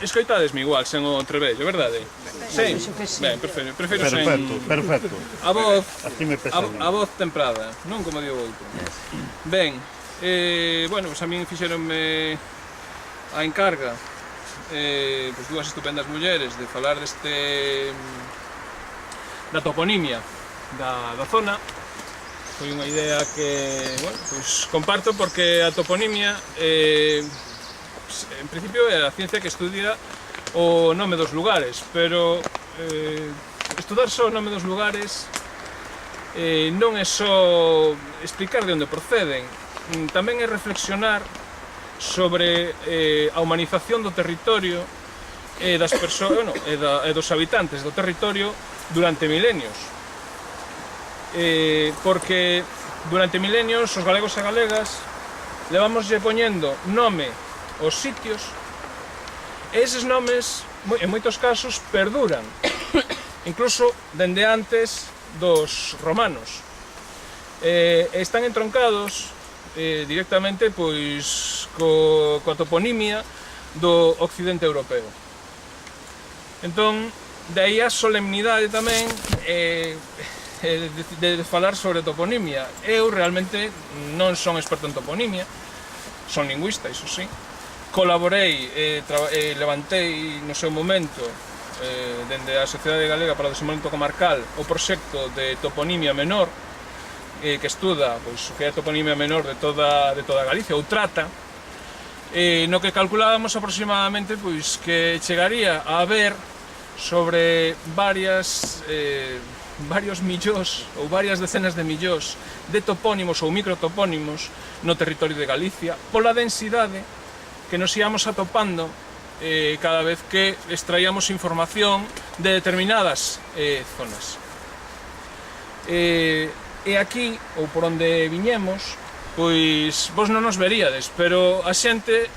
escoitadesme igual, sen o trebello, verdade? Sí? Ben, prefiro sen... Perfecto. A voz temprada, non como dio outro. Ben, bueno, pues a min fixeronme a encarga pues dúas estupendas mulleres de falar da toponimia da zona. Foi unha idea que, bueno, pues comparto porque a toponimia en principio é a ciencia que estudia o nome dos lugares, pero estudar só o nome dos lugares non é só explicar de onde proceden, tamén é reflexionar sobre a humanización do territorio e das persoas, bueno, e dos habitantes do territorio durante milenios. Porque durante milenios os galegos e galegas levamoslle poñendo nome aos sitios e eses nomes en moitos casos perduran incluso dende antes dos romanos, están entroncados directamente pois coa toponimia do occidente europeo. Entón, de aí a solemnidade tamén de falar sobre toponimia. Eu realmente non son experto en toponimia, son lingüista, iso sí. Colaborei e levantei no seu momento dende a Sociedade Galega para o Desenvolvemento Comarcal o proxecto de toponimia menor que estuda pois, o que é a toponimia menor de toda Galicia, ou trata, no que calculábamos aproximadamente pois, que chegaría a haber sobre varios millóns ou varias decenas de millóns de topónimos ou microtopónimos no territorio de Galicia pola densidade que nos íamos atopando cada vez que extraíamos información de determinadas zonas. E aquí, ou por onde viñemos, pois vos non nos veríades, pero a xente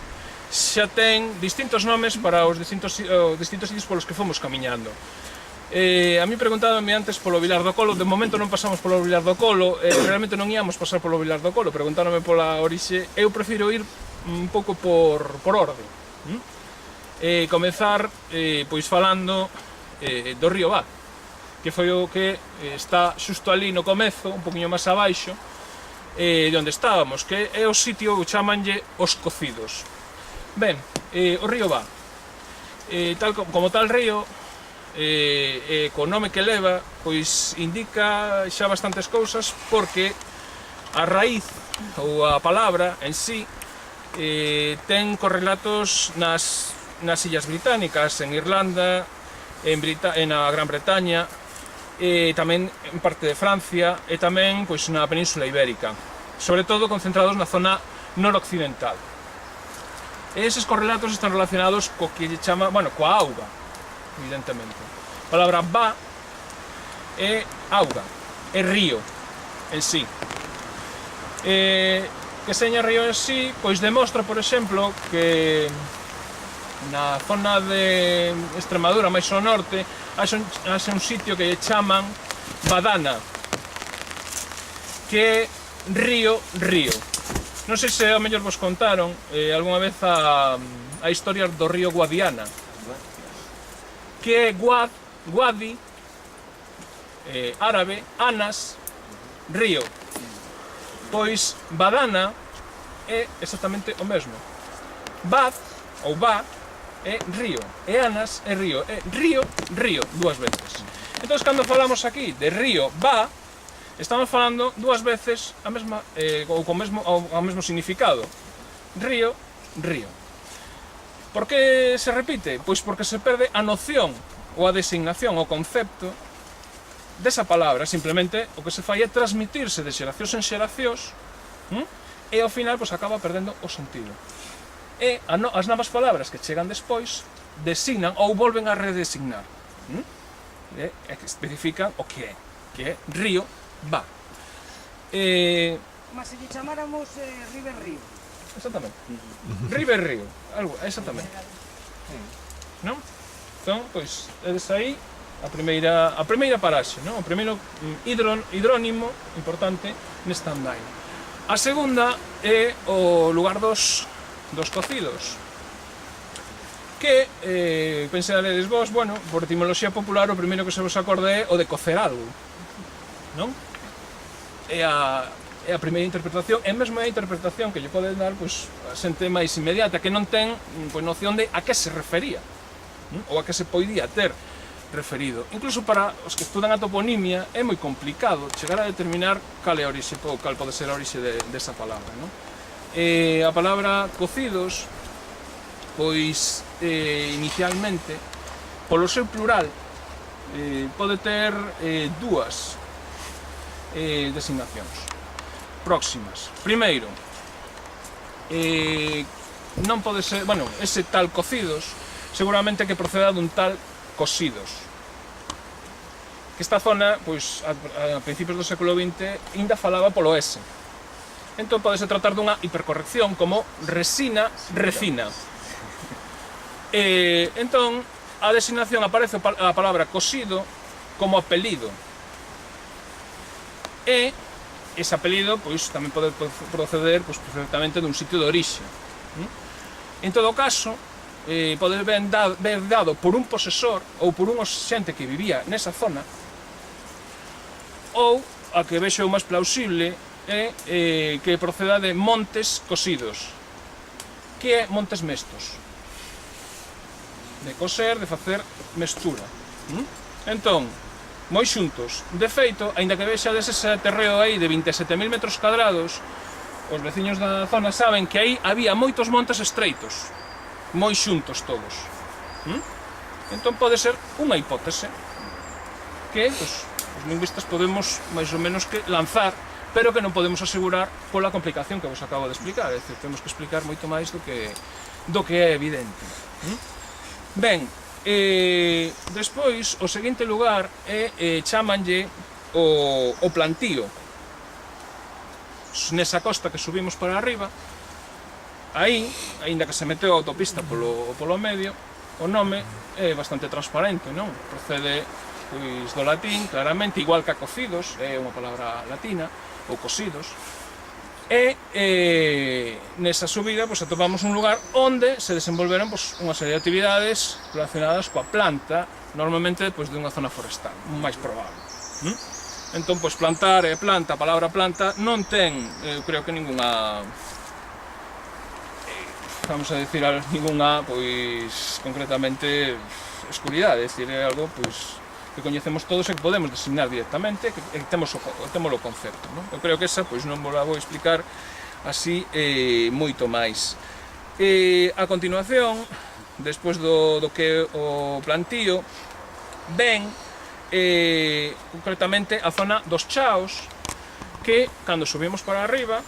xa ten distintos nomes para os distintos sitios polos que fomos camiñando. A mí preguntábame antes polo Vilar do Colo, de momento non pasamos polo Vilar do Colo, realmente non íamos pasar polo Vilar do Colo, preguntáronme pola orixe, eu prefiro ir un pouco por orde. Comezar pois falando do río Vá, que foi o que está xusto ali no comezo, un poquinho máis abaixo, de onde estábamos, que é o sitio que chamanlle Os Cocidos. Ben, o río Vá, como tal río, co nome que leva, pois indica xa bastantes cousas, porque a raíz, ou a palabra en sí, ten correlatos nas Illas Británicas, en Irlanda, na Gran Bretaña, tamén en parte de Francia, e tamén pois, na Península Ibérica, sobre todo concentrados na zona noroccidental. E eses correlatos están relacionados co que lle chama, bueno, coa auga, evidentemente. A palabra va é auga, é río en sí. Que seña río en sí, pois demostra, por exemplo, que na zona de Extremadura, máis ao norte, haxe un sitio que lle chaman Badana, que é río. Non sei se ao mellor vos contaron algunha vez a historia do río Guadiana, que é Guadi, árabe, Anas, río. Pois Badana é exactamente o mesmo. Bad, ou Ba, é río, e Anas é río, dúas veces. Entón, cando falamos aquí de río Ba, estamos falando dúas veces a mesma, ou ao mesmo significado. Río. Por que se repite? Pois porque se perde a noción, ou a designación, o concepto desa palabra. Simplemente o que se fai é transmitirse de xeracións en xeracións, e ao final pois, acaba perdendo o sentido. E as novas palabras que chegan despois designan ou volven a redesignar, e que especifican o que é río Vá. Mas se lle chamáramos River Río. Exactamente. River Río, algo, exactamente. Non? Entón, pois, edes aí a primeira paraxe, non? O primeiro hidrónimo importante nesta andaina. A segunda é o lugar dos cocidos. que, pensades vos, bueno, por etimoloxía popular o primeiro que se vos acorde é o de cocer algo, non? É a primeira interpretación, e mesmo é a interpretación que lle pode dar, pois, a xente máis inmediata, que non ten, pois, noción de a que se refería, ou a que se poidía ter referido. Incluso para os que estudan a toponimia é moi complicado chegar a determinar cal é a orixe, ou cal pode ser a orixe desa palabra, non? A palabra cocidos, pois, inicialmente, polo seu plural, pode ter dúas designacións próximas. Primeiro, non pode ser, bueno, ese tal cocidos seguramente que proceda dun tal cosidos, que esta zona, pois, a principios do século XX ainda falaba polo S. Entón pode se tratar dunha hipercorrección como resina, recina. Entón, a designación aparece a palabra cosido como apelido. E ese apelido, pois, tamén pode proceder, pois, perfectamente dun sitio de orixe. En todo caso, pode ver dado por un posesor ou por un xente que vivía nesa zona, ou, a que vexo máis plausible, é que proceda de montes cosidos, que é montes mestos, de coser, de facer mestura. Entón, moi xuntos. De feito, aínda que vexades ese terreo aí de 27.000 metros cadrados, os veciños da zona saben que aí había moitos montes estreitos, moi xuntos todos. Entón pode ser unha hipótese que os lingüistas podemos máis ou menos que lanzar, pero que non podemos asegurar pola complicación que vos acabo de explicar. É dicir, temos que explicar moito máis do que é evidente. Ben, despois, o seguinte lugar chamanlle o plantío. Nesa costa que subimos para arriba, aí, aínda que se meteu a autopista polo medio, o nome é bastante transparente, non? Procede, pois, do latín, claramente, igual que a cocidos, é unha palabra latina, ou cosidos, e nesa subida pois, atopamos un lugar onde se desenvolveron pois, unha serie de actividades relacionadas coa planta, normalmente pois, dunha zona forestal, máis probable. Entón, pois, plantar e planta, a palabra planta, non ten, eu creo que ninguna, vamos a decir, ninguna, pois, concretamente, escuridade, é dicir, é algo, pois, que coñecemos todos e que podemos designar directamente, que temos o concepto, non? Eu creo que esa, pois, non vos la vou explicar así moito máis. A continuación, despois do que o plantío, ven concretamente a zona dos chaos, que, cando subimos para arriba,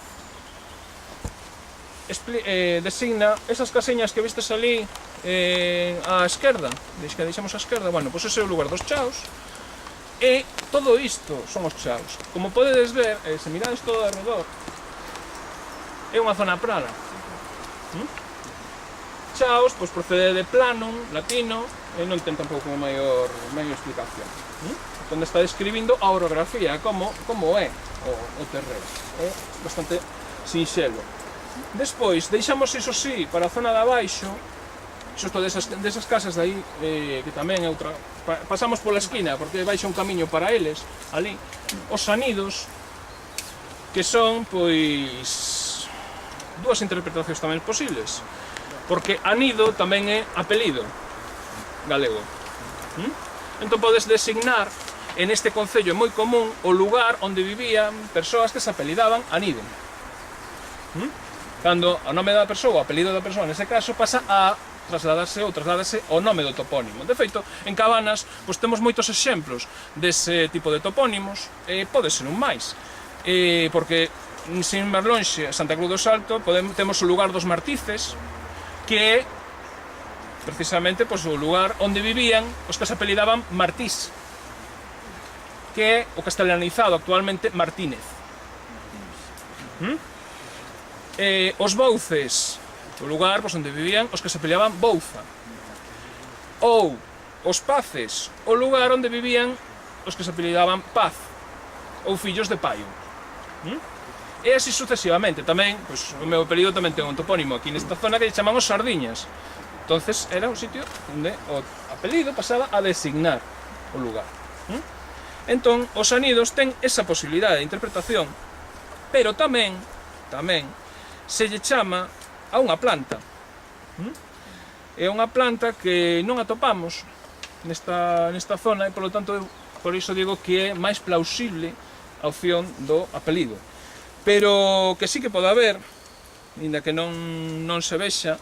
designa esas casiñas que vistes ali á esquerda, que deixamos á esquerda, bueno, pois ese é o lugar dos chaos, e todo isto son os chaos. Como podedes ver, se mirades todo alrededor, é unha zona prana. Chaos, pois procede de planum, latino, e non ten tampouco maior explicación. Onde está describindo a orografía, como é o terreno. É bastante sinxelo. Despois, deixamos iso sí para a zona de abaixo, xusto desas casas de aí, que tamén é outra, pasamos pola esquina, porque baixa un camiño para eles, ali, os anidos, que son, pois, dúas interpretacións tamén posibles, porque anido tamén é apelido galego. Entón podes designar, en este concello moi común, o lugar onde vivían persoas que se apelidaban anido. Cando o nome da persoa, o apelido da persoa, nese caso, pasa a trasladase ao nome do topónimo. De feito, en Cabanas, pois temos moitos exemplos dese tipo de topónimos, pode ser un máis, porque, sin máis lonxe, Santa Cruz do Salto, temos o lugar dos Martices, que é, precisamente, pois, o lugar onde vivían os que se apelidaban Martís, que é o castelanizado actualmente Martínez. Os Bouces, o lugar pois, onde vivían os que se apelidaban Bouza. Ou os Paces, o lugar onde vivían os que se apelidaban Paz, ou fillos de Paio. E así sucesivamente. Tamén, pois, o meu apelido tamén ten un topónimo aquí nesta zona que lle chamamos Sardiñas, Entonces era un sitio onde o apelido pasaba a designar o lugar. Entón, os anidos ten esa posibilidade de interpretación, pero tamén se lle chama a unha planta. É unha planta que non atopamos nesta zona e, polo tanto, por iso digo que é máis plausible a opción do apelido. Pero que sí que pode haber, ainda que non se vexa,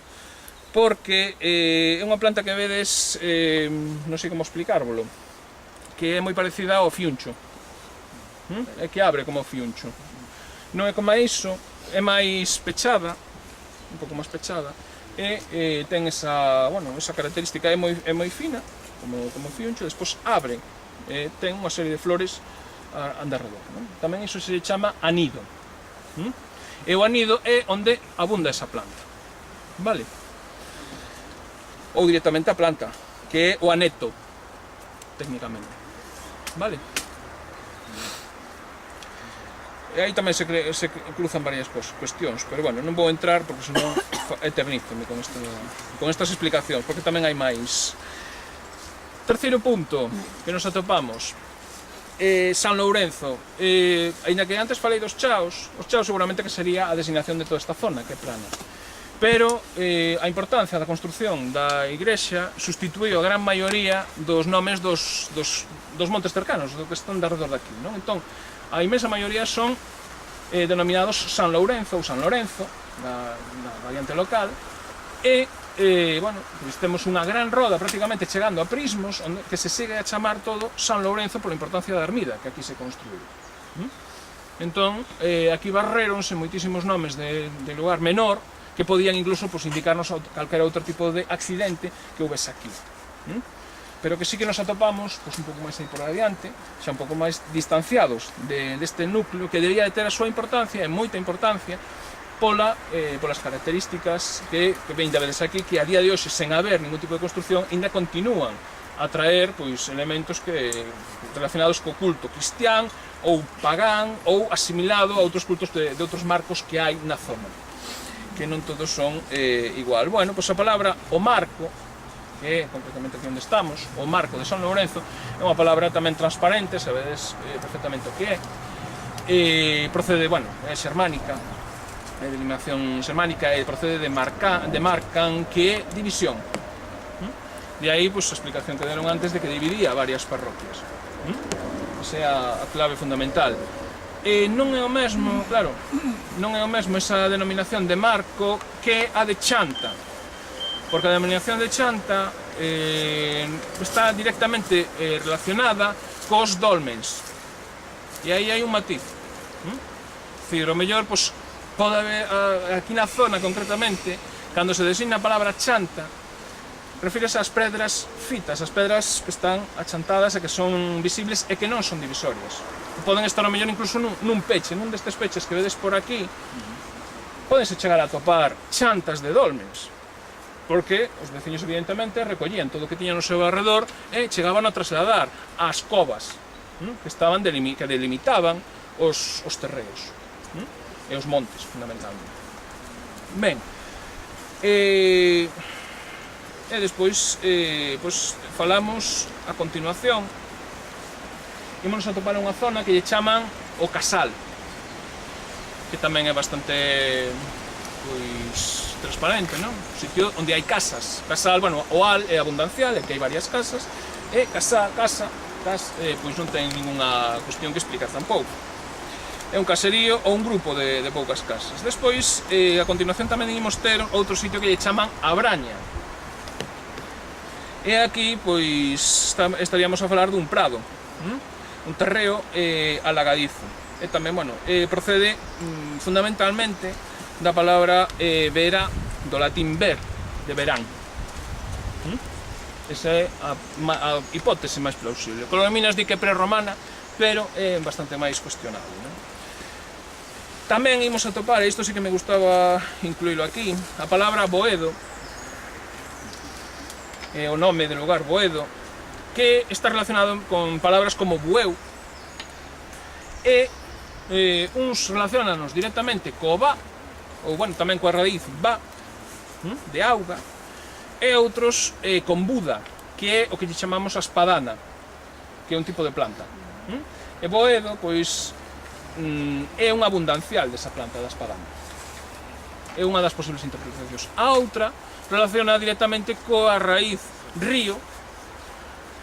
porque é unha planta que vedes, non sei como explicárvolo, que é moi parecida ao fiuncho. É que abre como o fiuncho. Non é como iso, é máis pechada, un pouco máis pechada, e ten esa característica, é moi fina, como o fiuncho, despois abre, ten unha serie de flores a alrededor. Tamén iso se chama anido. E o anido é onde abunda esa planta. Vale? Ou directamente a planta, que é o aneto, técnicamente. Vale? E aí tamén se cruzan varias cuestións, pero bueno, non vou entrar porque senón eternízome con estas explicacións, porque tamén hai máis. Terceiro punto que nos atopamos, San Lourenzo. Ainda que antes falei dos chaos, os chaos seguramente que sería a designación de toda esta zona, que é plana. Pero a importancia da construción da igrexa sustituíu a gran maioría dos nomes dos montes cercanos, do que están de arredor daqui, non? Entón, a inmensa maioría son denominados San Lourenzo ou San Lorenzo, da variante local, e, pois temos unha gran roda prácticamente chegando a Prismos, que se segue a chamar todo San Lourenzo pola importancia da ermida que aquí se construiu. Entón, aquí barréronse moitísimos nomes de lugar menor, que podían incluso indicarnos calquera outro tipo de accidente que houvese aquí. Pero que sí que nos atopamos un pouco máis aí por adiante, xa un pouco máis distanciados deste núcleo, que debería de ter a súa importancia, e moita importancia, polas características que ven de vedes aquí, que a día de hoxe, sen haber ningún tipo de construcción, ainda continúan a traer elementos relacionados co culto cristián, ou pagán, ou asimilado a outros cultos de outros marcos que hai na zona, que non todos son igual. Bueno, pois a palabra o marco, que é concretamente aquí onde estamos, o marco de San Lourenzo, é unha palabra tamén transparente, sabedes perfectamente o que é, procede, é xermánica, é de denominación xermánica, e procede de marcan, que é división. De aí, a explicación que deron antes de que dividía varias parroquias. Esa é a clave fundamental. Non é o mesmo, claro, non é o mesmo esa denominación de marco que a de chanta, porque a denominación de chanta está directamente relacionada cos dolmens, e aí hai un matiz. Dicir, o mellor, pode haber, aquí na zona concretamente, cando se designa a palabra chanta, refírese ás pedras fitas, as pedras que están achantadas e que son visibles e que non son divisorias. Poden estar ao mellor incluso nun peche, nun destes peches que vedes por aquí, podense chegar a topar chantas de dolmens, porque os veciños evidentemente recollían todo o que tiñan no seu arredor e chegaban a trasladar ás covas que delimitaban os terreos e os montes, fundamentalmente. Ben, e despois falamos a continuación, ímonos a topar unha zona que lle chaman o Casal, que tamén é bastante transparente, non? Un sitio onde hai casas. Casal, o al é abundancial, é que hai varias casas, e casa, non ten ninguna cuestión que explicar tampouco. É un caserío ou un grupo de poucas casas. Despois, a continuación tamén imos ter outro sitio que lle chaman a Braña. E aquí, estaríamos a falar dun prado, un terreo alagadizo. E tamén, procede fundamentalmente da palabra vera, do latín ver, de verán. Esa é a hipótese máis plausible. Colominas di que é prerromana, pero é bastante máis cuestionable, non? Tamén imos a topar, e isto sí que me gustaba incluílo aquí, a palabra Boedo, o nome do lugar Boedo, que está relacionado con palabras como bueu, e uns relacionanos directamente co va, ou tamén coa raíz va, de auga, e outros con Buda, que é o que lle chamamos a espadana, que é un tipo de planta. E Boedo, pois, é un abundancial desa planta da espadana. É unha das posibles interpretacións. A outra relaciona directamente coa raíz río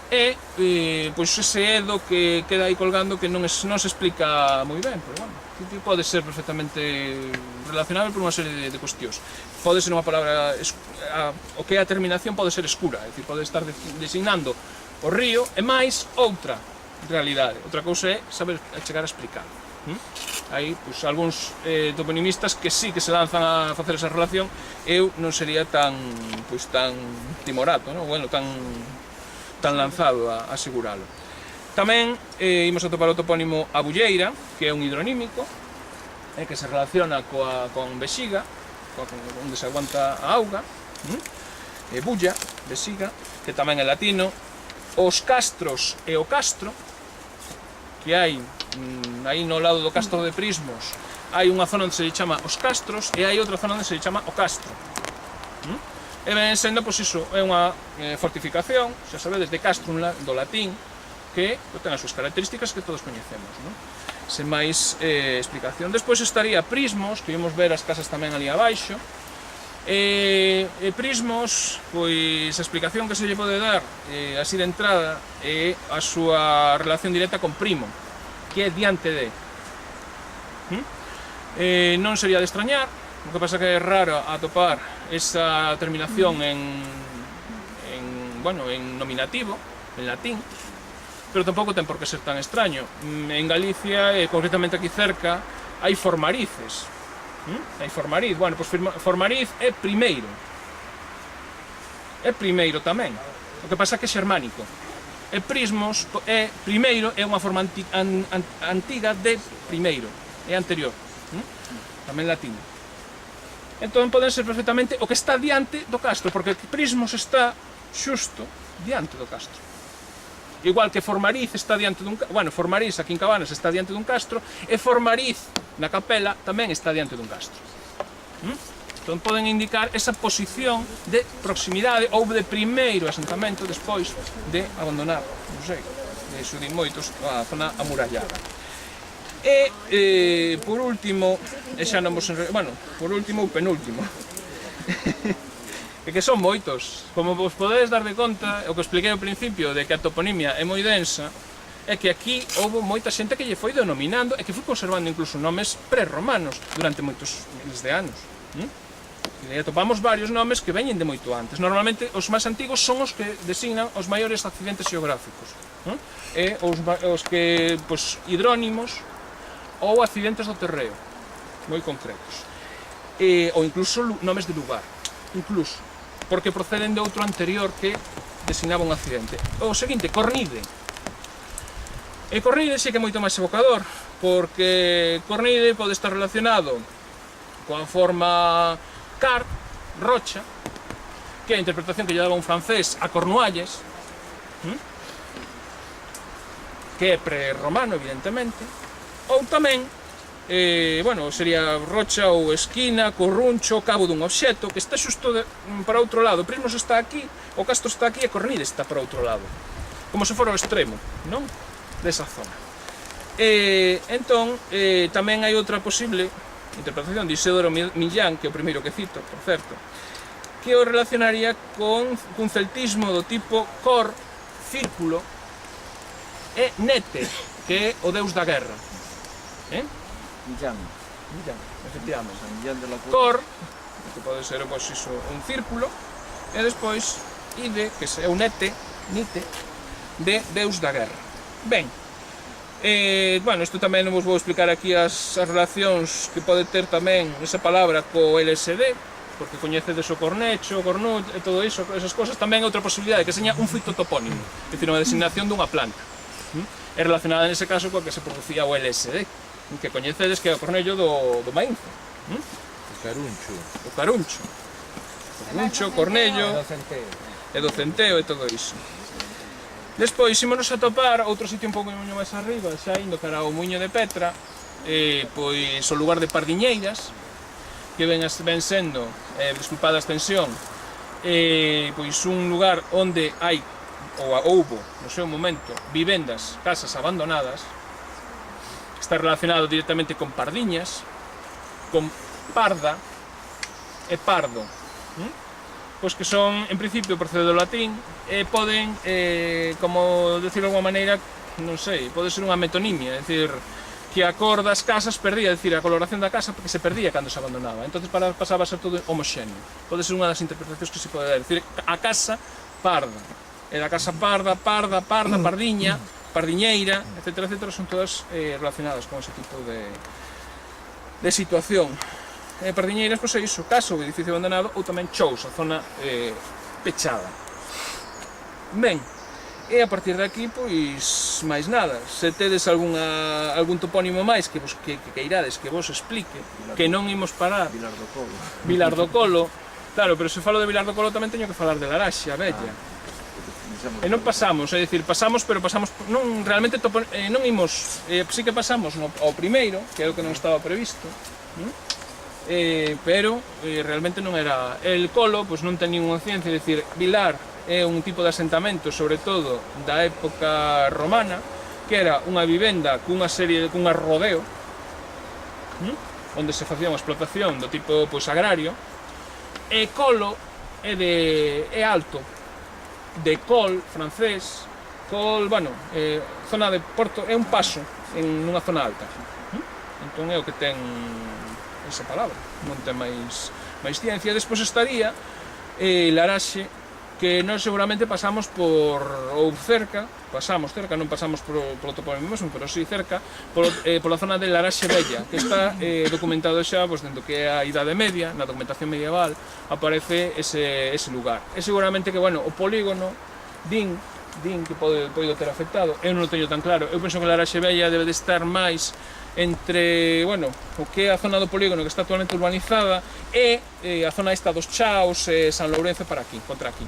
e pois ese edo que queda aí colgando que non se explica moi ben, pero bueno, pode ser perfectamente relacionable por unha serie de cuestións. Pode ser unha palabra, o que é a terminación pode ser escura, é dicir, pode estar designando o río e máis outra realidade. Outra cousa é saber chegar a explicar. Hai pois, algúns toponimistas que sí que se lanzan a facer esa relación. Eu non sería tan timorato, non? Bueno, tan lanzado a aseguralo. Tamén imos atopar o topónimo Abulleira, que é un hidronímico, que se relaciona con vexiga, onde se aguanta a auga, bulla, vexiga, que tamén é latino. Os castros e o castro, que hai aí no lado do castro de Prismos, hai unha zona onde se chama os castros e hai outra zona onde se chama o castro. E ven sendo, pois iso, é unha fortificación, xa sabedes, de castrum do latín, que ten as súas características que todos coñecemos, non? Sen máis explicación. Despois estaría Prismos, que vimos ver as casas tamén ali abaixo. Prismos, pois a explicación que se lle pode dar así de entrada é a súa relación directa con primo, que é diante de. Non sería de extrañar, o que pasa que é raro atopar esa terminación en nominativo, en latín, pero tampouco ten por que ser tan extraño. En Galicia, concretamente aquí cerca, hai formarices. Hai formariz, bueno, pois formariz é primeiro. É primeiro tamén. O que pasa é que é xermánico. E prismos é primeiro, é unha forma antiga de primeiro, é anterior. Tamén latino. Entón poden ser perfectamente o que está diante do castro, porque prismos está xusto diante do castro. Igual que Formariz está diante dun castro, bueno, Formariz aquí en Cabanas está diante dun castro, e Formariz na Capela tamén está diante dun castro. Entón poden indicar esa posición de proximidade ou de primeiro asentamento despois de abandonar, non sei, de xudín moitos a zona amurallada. E por último, por último ou penúltimo, é que son moitos. Como vos podedes dar de conta, o que expliquei ao principio de que a toponimia é moi densa, é que aquí houve moita xente que lle foi denominando e que foi conservando incluso nomes prerromanos durante moitos miles de anos. E atopamos varios nomes que veñen de moito antes. Normalmente os máis antigos son os que designan os maiores accidentes xeográficos, e os que, pois, hidrónimos ou accidentes do terreo, moi concretos, ou incluso nomes de lugar, incluso, porque proceden de outro anterior que designaba un accidente. O seguinte, Cornide. E Cornide sí que é moito máis evocador, porque Cornide pode estar relacionado coa forma car, rocha, que é a interpretación que lle daba un francés a Cornualles, que é prerromano, evidentemente. Ou tamén, sería rocha ou esquina, corruncho, cabo dun obxecto, que está xusto para outro lado. Prismos está aquí, o castro está aquí e Cornide está para outro lado. Como se fora o extremo, non? Desa zona. Entón, tamén hai outra posible interpretación de Isidoro Millán, que é o primeiro que cito, por certo, que o relacionaría con un celtismo do tipo cor, círculo, e nete, que é o deus da guerra. Millán, efectivamente. Millán de la Cruz. Cor, que pode ser pois, iso, un círculo, e despois ide, que é un nite, de deus da guerra. Ben, isto tamén non vos vou explicar aquí as relacións que pode ter tamén esa palabra co LSD, porque coñecedes o cornecho, o cornut e todo iso, esas cosas. Tamén outra posibilidade, que seña un fitotopónimo, é dicir, unha designación dunha planta. É relacionada nese caso coa que se producía o LSD, que coñecedes que é o cornello do maínzo. O caruncho. O caruncho. O caruncho, o cornello, e do centeo e todo iso. Despois, ímonos a topar outro sitio un pouco máis arriba, xa indo cara ao Muiño de Petra, pois o lugar de Pardiñeiras, que ven sendo, disculpad a extensión, pois un lugar onde hai ou houbo no seu momento vivendas, casas abandonadas. Está relacionado directamente con pardiñas, con parda e pardo, pois que son, en principio, procede do latín e poden, como decirlo de alguma maneira, non sei, pode ser unha metonimia, é dicir, que a cor das casas perdía, é dicir, a coloración da casa porque se perdía cando se abandonaba, entonces pasaba a ser todo homoxéneo. Pode ser unha das interpretacións que se pode dar, é dicir, a casa parda, e da casa parda, pardiña, pardiñeira, etc, etc, son todas relacionadas con ese tipo de situación. Pardiñeiras, pois é iso, casa ou edificio abandonado, ou tamén chous, a zona pechada. Ben, e a partir de aquí, pois, máis nada. Se tedes algún topónimo máis que queirades que vos explique, que non imos parar. Vilar do Colo. Vilar do Colo, claro, pero se falo de Vilar do Colo tamén teño que falar de Laraxe, a Bella. E non pasamos, é dicir, pasamos, pero pasamos, non, realmente non imos, sí que pasamos ao primeiro, que é o que non estaba previsto, pero realmente non era. El Colo, pois non ten ninguna ciencia, é dicir, Vilar é un tipo de asentamento, sobre todo da época romana, que era unha vivenda cunha rodeo, onde se facía unha explotación do tipo, pois, agrario, e Colo é alto, de col, francés, col, bueno, zona de Porto, é un paso en unha zona alta. Entón é o que ten esa palabra, non ten máis ciencia. Despois estaría Laraxe, que nós seguramente pasamos por, ou cerca, non pasamos polo topónimo mesmo, pero si cerca, pola zona de Laraxe Bella, que está documentado xa, pois, dentro que é a Idade Media, na documentación medieval, aparece ese lugar. E seguramente que, bueno, o polígono, din que pode ter afectado, eu non o teño tan claro, eu penso que Laraxe Bella debe de estar máis entre, bueno, o que é a zona do polígono que está actualmente urbanizada e a zona esta dos Chaos e San Lourenzo para aquí, contra aquí,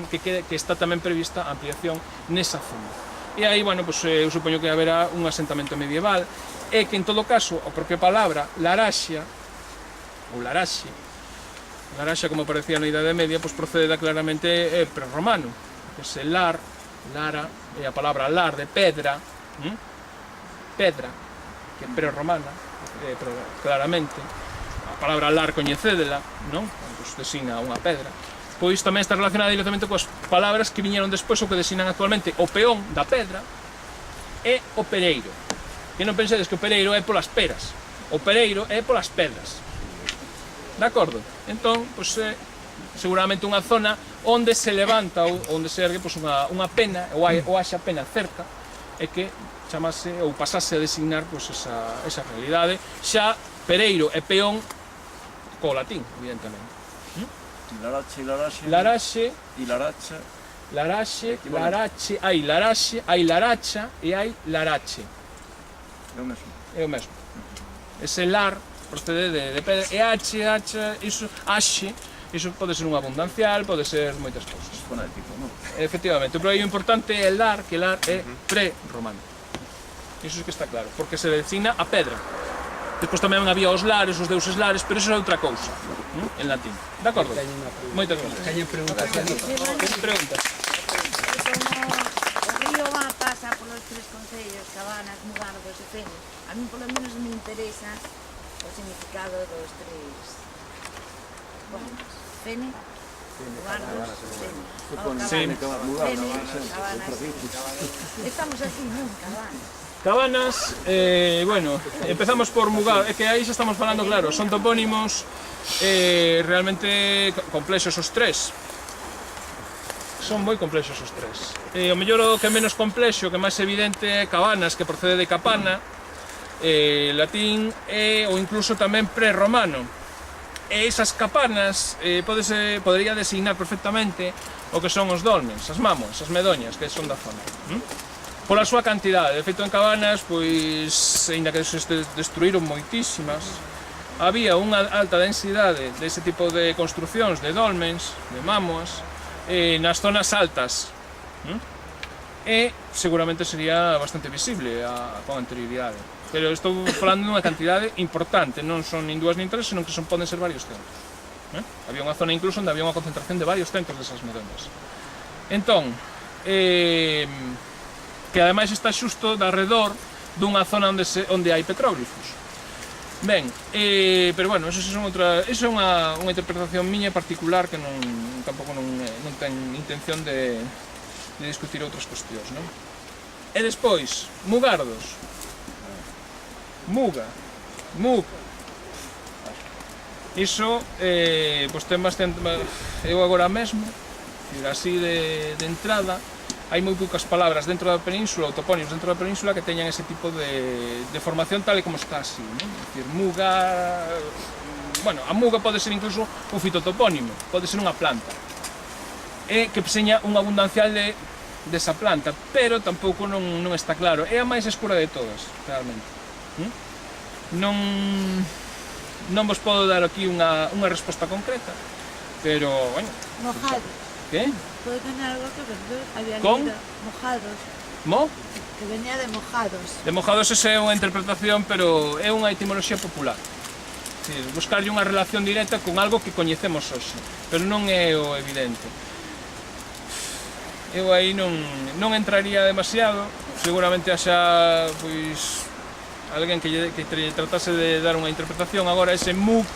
que está tamén prevista a ampliación nesa zona. E aí, bueno, pues, eu supoño que haberá un asentamento medieval e que, en todo caso, a propia palabra Laraxa, ou Laraxe, como aparecía na Idade Media, pues, procede claramente prerromano, que é lar, lara, e a palabra lar de pedra, pedra, que é prerromana, pero claramente, a palabra lar coñecédela, non? Pues designa unha pedra. Pois tamén está relacionada directamente coas palabras que viñeron despois, o que designan actualmente o peón da pedra e o pereiro. Que non pensedes que o pereiro é polas peras, o pereiro é polas pedras. De acordo? Entón, pois é seguramente unha zona onde se levanta ou onde se ergue pois, unha pena, ou haxa pena cerca, e que chamase ou pasase a designar pois, esa realidade. Xa pereiro e peón co latín, evidentemente. Laraxe, Laraxe, Larache, hai Laracha e hai Larache. é o mesmo. É o mesmo. Ese lar procede de pedra, e iso pode ser un abundancial, pode ser moitas cousas. Fonético, non? Efectivamente, pero aí o importante é el lar, que el lar é pre-romano. Iso sí que está claro, porque se designa a pedra. Despois tamén había os lares, os deuses lares, pero iso é outra cousa, en latín. De acordo? Moitas grazas. Teñen preguntas. Teñen preguntas? O río va pasa polos tres concellos, Cabanas, Mugardos e Fene. A mí polo menos me interesa o significado dos tres. Bueno, Fene, Mugardos, Fene. Sí. Fene, Cabanas. Estamos aquí, non? Cabanas. Cabanas, bueno, empezamos por Mugardos, é que aí xa estamos falando, claro, son topónimos realmente complexos os tres. Son moi complexos os tres. O mellor o que é menos complexo, o que é máis evidente é Cabanas, que procede de capana, latín, ou incluso tamén prerromano. E esas capanas podería designar perfectamente o que son os dolmens, as mámoas, as medoñas, que son da zona. Pola súa cantidade, de feito en Cabanas, pois, aínda que se destruíron moitísimas, había unha alta densidade dese tipo de construcións, de dolmens, de mámoas, nas zonas altas. E seguramente sería bastante visible con anterioridade. Pero estou falando dunha cantidade importante, non son nin dúas nin tres, senón que poden ser varios centros. Había unha zona incluso onde había unha concentración de varios centros desas modemas. Entón, que ademais está xusto de arredor dunha zona onde hai petróglifos. Ben, pero bueno, eso é unha interpretación miña particular que tampouco non ten intención de discutir outras cuestións, non? E despois, Mugardos. Muga. Iso, pois ten bastante... Eu agora mesmo, así de entrada, hai moi poucas palabras dentro da península, ou topónimos dentro da península que teñan ese tipo de formación tal e como está así, non? É dicir, muga... Bueno, a muga pode ser incluso un fitotopónimo, pode ser unha planta, e que seña un abundancial desa planta, pero tampouco non está claro. É a máis escura de todas, realmente. Non vos podo dar aquí unha resposta concreta, pero, bueno... Mojado. Que? Pode tener algo que ver, había ¿Con? leído. Mojados. Que venía de mojados. De mojados esa é unha interpretación, pero é unha etimoloxía popular. Buscarlle unha relación directa con algo que coñecemos hoxe, pero non é o evidente. Eu aí non entraría demasiado, seguramente haxa, pois, alguén que tratase de dar unha interpretación. Agora ese mug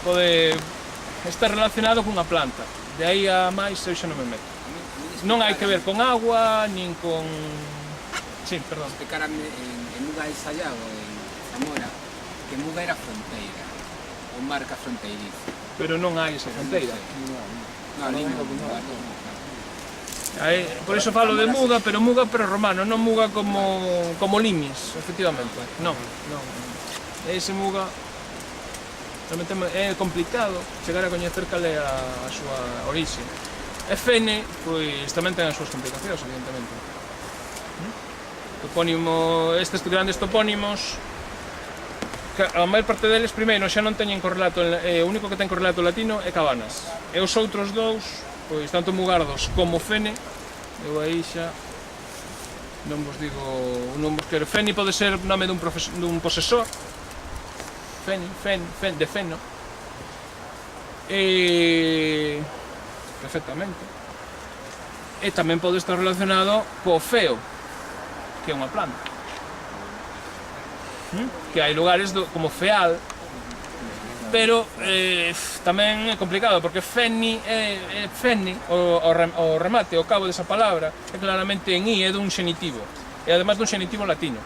pode estar relacionado cunha planta, de aí a máis eu xa non me meto. Non hai que ver con agua, nin con... Sí, perdón. Explicaran en Muga de Sayago, en Zamora, que Muga era fronteira, ou marca fronteiriza. Pero non hai esa fronteira. Non, Por iso falo de Muga, pero romano, non Muga como Limis, efectivamente. Non. Ese Muga realmente é complicado chegar a coñecer cal é a súa orixe. E Fene, pois tamén ten as súas complicacións, evidentemente. Estes grandes topónimos, a maior parte deles, primeiro, xa non teñen correlato, o único que ten correlato latino é Cabanas. E os outros dous, pois tanto Mugardos como Fene, eu aí xa non vos digo, non vos quero. Fene pode ser nome dun posesor, de Feno, perfectamente. E tamén pode estar relacionado co Feo, que é unha planta. Que hai lugares como Feal, pero tamén é complicado, porque Feni, o remate, o cabo desa palabra, é claramente en I, é dun xenitivo, e además dun xenitivo latino,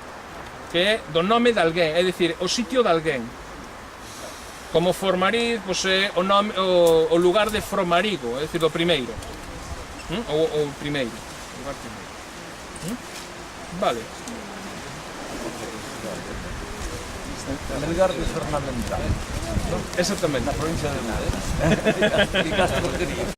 que é do nome de alguén, é dicir, o sitio de alguén. Como Formariz, pois é o lugar de Fromarigo, é dicir, do primeiro. O primeiro. Vale. Melgar de Fernamental. Exactamente. Na provincia de Madrid.